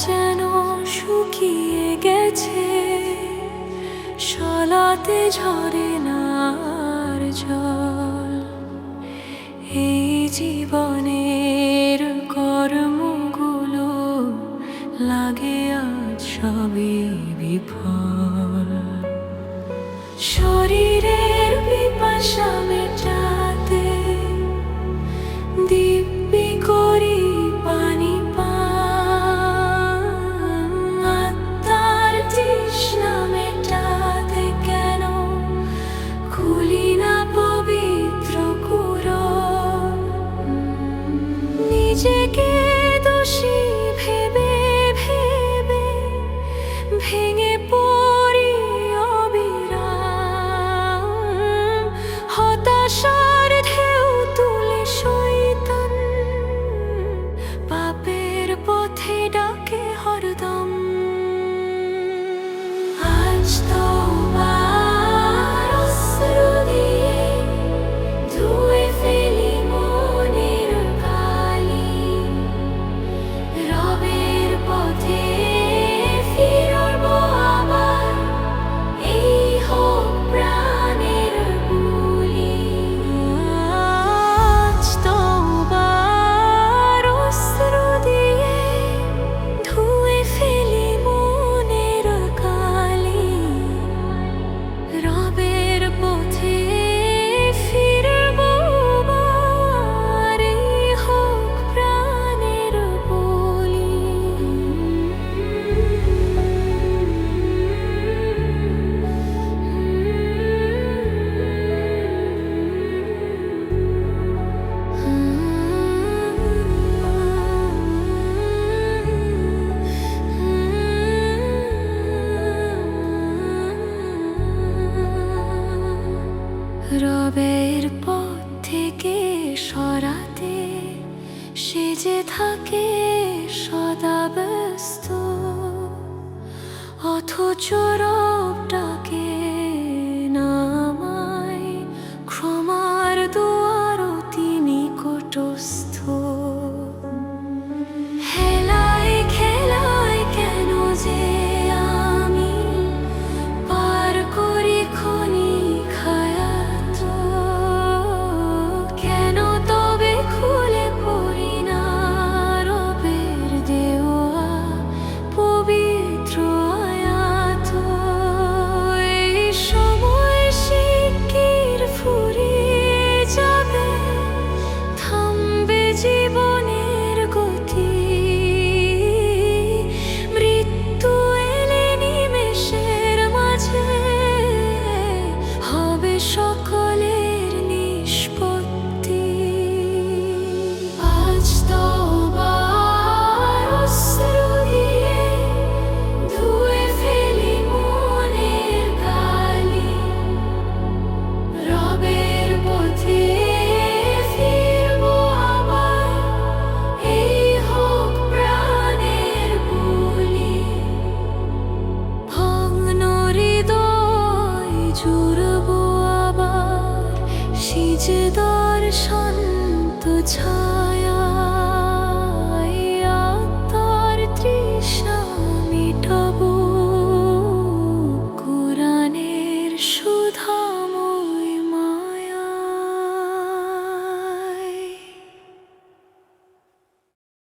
যেন শুকিয়ে গেছে, সলাতে ঝরে না আর জল। এই জীবনের কর্মগুলো লাগে আজ সবই বিফল। শরীরের পিপাসা মেটাতে দিব্যি করি পানি পান, আত্মার তৃষ্ণা মেটাতে কেন খুলি না পবিত্র কুরআন। নিজেকে দোষী ভেবে ভেবে ভেঙে পড়ি অবিরাম, হতাশার ঢেউ তুলে শয়তান পাপের পথে ডাকে হরদম। আজ তওবার অশ্রু দিয়ে ধুয়ে ফেলি মনের কালি, রবের পথে ফিরব আবার, এই হোক প্রাণের বুলি। আজ তওবার অশ্রু দিয়ে ধুয়ে ফেলি মনের কালি, রবের পথে ফিরব আবার, এই হোক প্রাণের বুলি। রবের পথ থেকে সরাতে সে যে থাকে সদা ব্যস্ত, অথচ রব ডাকে নামায় ক্ষমার দুয়ার অতি নিকটস্থ। হেলায় খেলায় কেন যে আমি পার করি ক্ষণিক হায়াত, কেন তবে খুলে পড়ি না রবের দেওয়া পবিত্র আয়াত। এই সময় শিগগির ফুরিয়ে যাবে, থামবে জীবনের গতি, মৃত্যু এলে নিমেষের মাঝে হবে সকলের নিষ্পত্তি। আজ তওবার অশ্রু দিয়ে ধুয়ে ফেলি মনের কালি, রবের পথে ফিরব আবার, এই হোক প্রাণের বুলি। ভগ্ন হৃদয় জুড়ব আবার সিজদার শান্ত ছায়া।